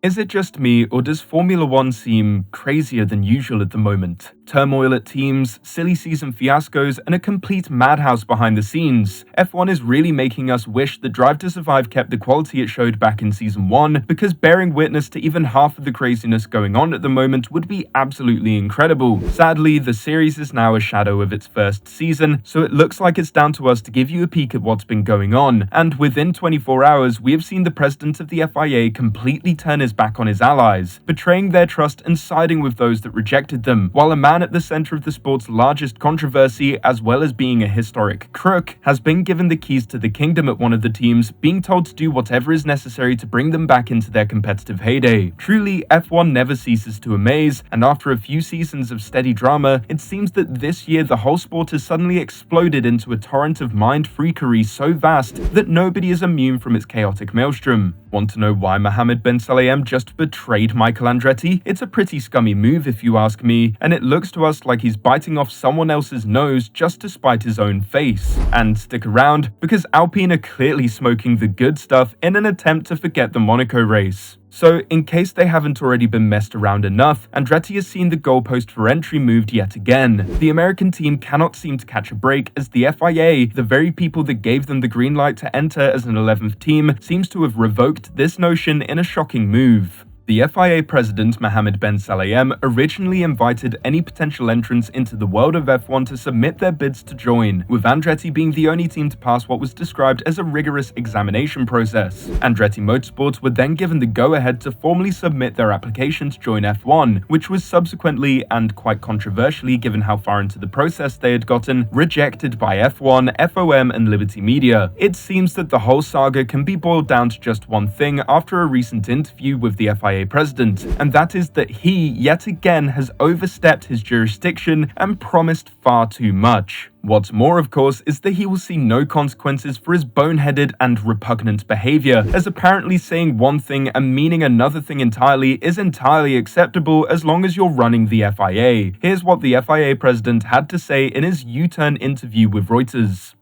Is it just me, or does Formula One seem crazier than usual at the moment? Turmoil at teams, silly season fiascos, and a complete madhouse behind the scenes. F1 is really making us wish that Drive to Survive kept the quality it showed back in season 1, because bearing witness to even half of the craziness going on at the moment would be absolutely incredible. Sadly, the series is now a shadow of its first season, so it looks like it's down to us to give you a peek at what's been going on, and within 24 hours, we have seen the president of the FIA completely turn his back on his allies, betraying their trust and siding with those that rejected them, while a man at the center of the sport's largest controversy, as well as being a historic crook, has been given the keys to the kingdom at one of the teams, being told to do whatever is necessary to bring them back into their competitive heyday. Truly, F1 never ceases to amaze, and after a few seasons of steady drama, it seems that this year the whole sport has suddenly exploded into a torrent of mindfreakery so vast that nobody is immune from its chaotic maelstrom. Want to know why Mohammed Ben Sulayem just betrayed Michael Andretti? It's a pretty scummy move if you ask me, and it looks to us like he's biting off someone else's nose just to spite his own face. And stick around, because Alpine are clearly smoking the good stuff in an attempt to forget the Monaco race. So, in case they haven't already been messed around enough, Andretti has seen the goalpost for entry moved yet again. The American team cannot seem to catch a break, as the FIA, the very people that gave them the green light to enter as an 11th team, seems to have revoked this notion in a shocking move. The FIA president, Mohammed Ben Sulayem, originally invited any potential entrants into the world of F1 to submit their bids to join, with Andretti being the only team to pass what was described as a rigorous examination process. Andretti Motorsport were then given the go-ahead to formally submit their application to join F1, which was subsequently, and quite controversially given how far into the process they had gotten, rejected by F1, FOM, and Liberty Media. It seems that the whole saga can be boiled down to just one thing after a recent interview with the FIA president, and that is that he, yet again, has overstepped his jurisdiction and promised far too much. What's more, of course, is that he will see no consequences for his boneheaded and repugnant behavior, as apparently saying one thing and meaning another thing entirely is entirely acceptable as long as you're running the FIA. Here's what the FIA president had to say in his U-turn interview with Reuters.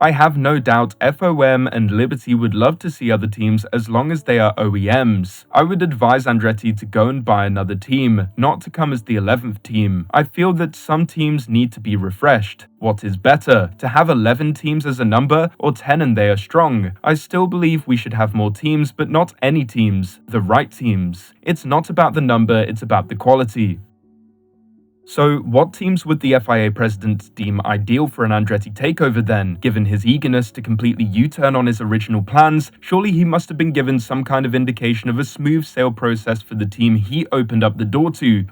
I have no doubt FOM and Liberty would love to see other teams as long as they are OEMs. I would advise Andretti to go and buy another team, not to come as the 11th team. I feel that some teams need to be refreshed. What is better, to have 11 teams as a number, or 10 and they are strong? I still believe we should have more teams, but not any teams, the right teams. It's not about the number, it's about the quality. So, what teams would the FIA president deem ideal for an Andretti takeover then? Given his eagerness to completely U-turn on his original plans, surely he must have been given some kind of indication of a smooth sale process for the team he opened up the door to,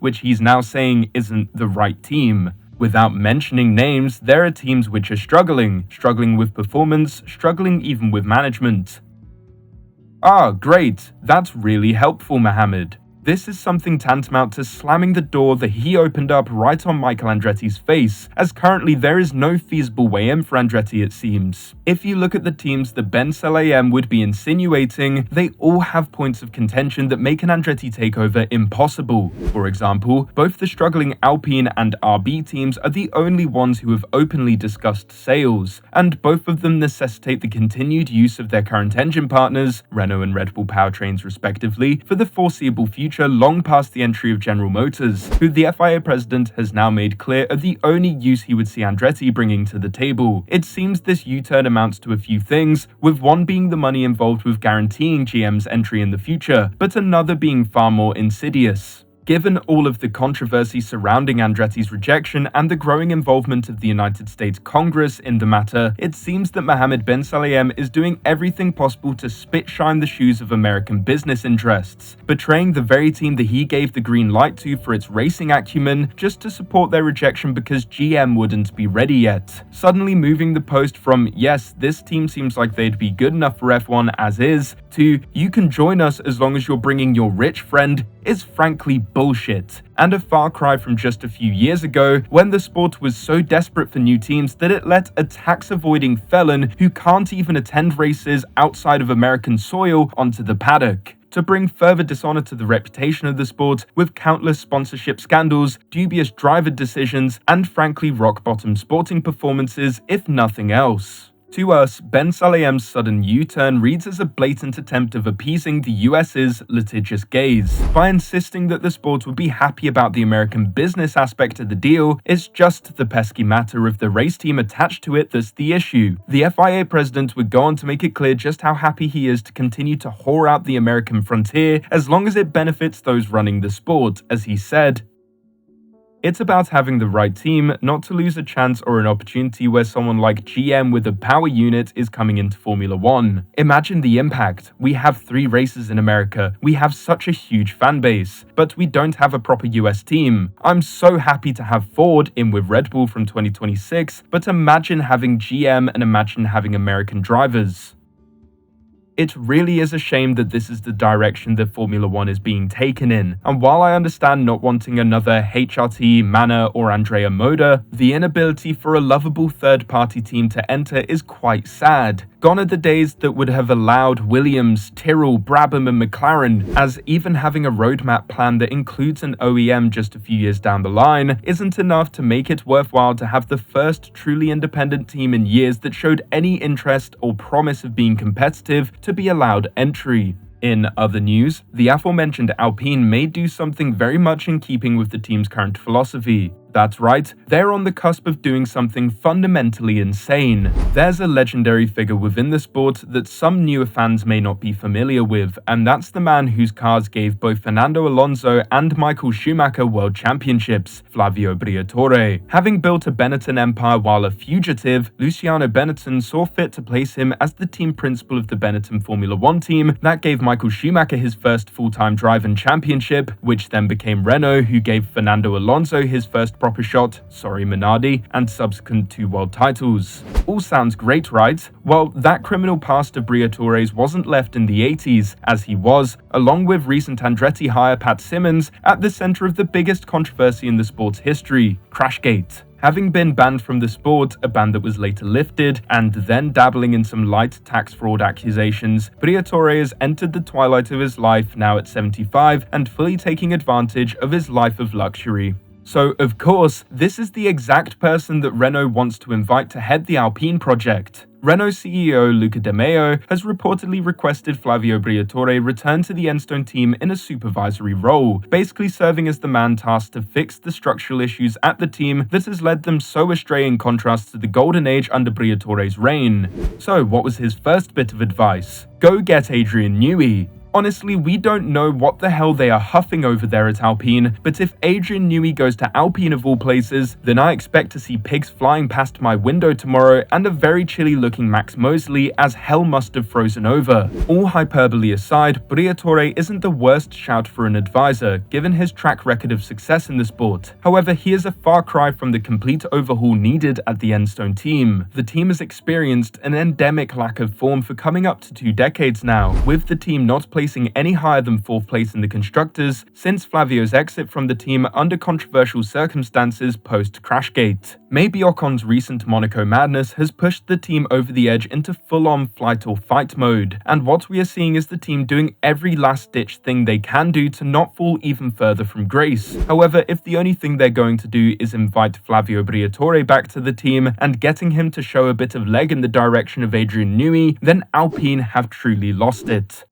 which he's now saying isn't the right team. Without mentioning names, there are teams which are struggling with performance, struggling even with management. Ah, great, that's really helpful, Mohammed. This is something tantamount to slamming the door that he opened up right on Michael Andretti's face, as currently there is no feasible way in for Andretti, it seems. If you look at the teams that Ben Sulayem would be insinuating, they all have points of contention that make an Andretti takeover impossible. For example, both the struggling Alpine and RB teams are the only ones who have openly discussed sales, and both of them necessitate the continued use of their current engine partners, Renault and Red Bull powertrains respectively, for the foreseeable future, long past the entry of General Motors, who the FIA president has now made clear are the only use he would see Andretti bringing to the table. It seems this U-turn amounts to a few things, with one being the money involved with guaranteeing GM's entry in the future, but another being far more insidious. Given all of the controversy surrounding Andretti's rejection and the growing involvement of the United States Congress in the matter, it seems that Mohammed Ben Sulayem is doing everything possible to spit-shine the shoes of American business interests, betraying the very team that he gave the green light to for its racing acumen just to support their rejection because GM wouldn't be ready yet. Suddenly moving the post from, yes, this team seems like they'd be good enough for F1 as is, to, you can join us as long as you're bringing your rich friend, is frankly bullshit, and a far cry from just a few years ago when the sport was so desperate for new teams that it let a tax-avoiding felon who can't even attend races outside of American soil onto the paddock, to bring further dishonor to the reputation of the sport with countless sponsorship scandals, dubious driver decisions, and frankly rock-bottom sporting performances if nothing else. To us, Ben Saleyem's sudden U-turn reads as a blatant attempt of appeasing the US's litigious gaze. By insisting that the sport would be happy about the American business aspect of the deal, it's just the pesky matter of the race team attached to it that's the issue. The FIA president would go on to make it clear just how happy he is to continue to whore out the American frontier as long as it benefits those running the sport, as he said. It's about having the right team, not to lose a chance or an opportunity where someone like GM with a power unit is coming into Formula 1. Imagine the impact. We have 3 races in America, we have such a huge fan base, but we don't have a proper US team. I'm so happy to have Ford in with Red Bull from 2026, but imagine having GM and imagine having American drivers. It really is a shame that this is the direction that Formula 1 is being taken in, and while I understand not wanting another HRT, Manor or Andrea Moda, the inability for a lovable third-party team to enter is quite sad. Gone are the days that would have allowed Williams, Tyrrell, Brabham and McLaren, as even having a roadmap plan that includes an OEM just a few years down the line isn't enough to make it worthwhile to have the first truly independent team in years that showed any interest or promise of being competitive to be allowed entry. In other news, the aforementioned Alpine may do something very much in keeping with the team's current philosophy. That's right, they're on the cusp of doing something fundamentally insane. There's a legendary figure within the sport that some newer fans may not be familiar with, and that's the man whose cars gave both Fernando Alonso and Michael Schumacher world championships, Flavio Briatore. Having built a Benetton empire while a fugitive, Luciano Benetton saw fit to place him as the team principal of the Benetton Formula 1 team that gave Michael Schumacher his first full-time drive and championship, which then became Renault, who gave Fernando Alonso his first proper shot, sorry Minardi, and subsequent 2 world titles. All sounds great, right? Well, that criminal past of Briatore's wasn't left in the 80s, as he was, along with recent Andretti hire Pat Simmons, at the center of the biggest controversy in the sport's history, Crashgate. Having been banned from the sport, a ban that was later lifted, and then dabbling in some light tax fraud accusations, Briatore has entered the twilight of his life now at 75 and fully taking advantage of his life of luxury. So, of course, this is the exact person that Renault wants to invite to head the Alpine project. Renault CEO Luca De Meo has reportedly requested Flavio Briatore return to the Enstone team in a supervisory role, basically serving as the man tasked to fix the structural issues at the team that has led them so astray in contrast to the golden age under Briatore's reign. So, what was his first bit of advice? Go get Adrian Newey. Honestly, we don't know what the hell they are huffing over there at Alpine, but if Adrian Newey goes to Alpine of all places, then I expect to see pigs flying past my window tomorrow and a very chilly looking Max Mosley as hell must have frozen over. All hyperbole aside, Briatore isn't the worst shout for an advisor, given his track record of success in the sport. However, he is a far cry from the complete overhaul needed at the Enstone team. The team has experienced an endemic lack of form for coming up to 2 decades now, with the team not placing any higher than 4th place in the constructors since Flavio's exit from the team under controversial circumstances post-Crashgate. Maybe Ocon's recent Monaco madness has pushed the team over the edge into full-on flight or fight mode, and what we are seeing is the team doing every last-ditch thing they can do to not fall even further from grace. However, if the only thing they're going to do is invite Flavio Briatore back to the team and getting him to show a bit of leg in the direction of Adrian Newey, then Alpine have truly lost it.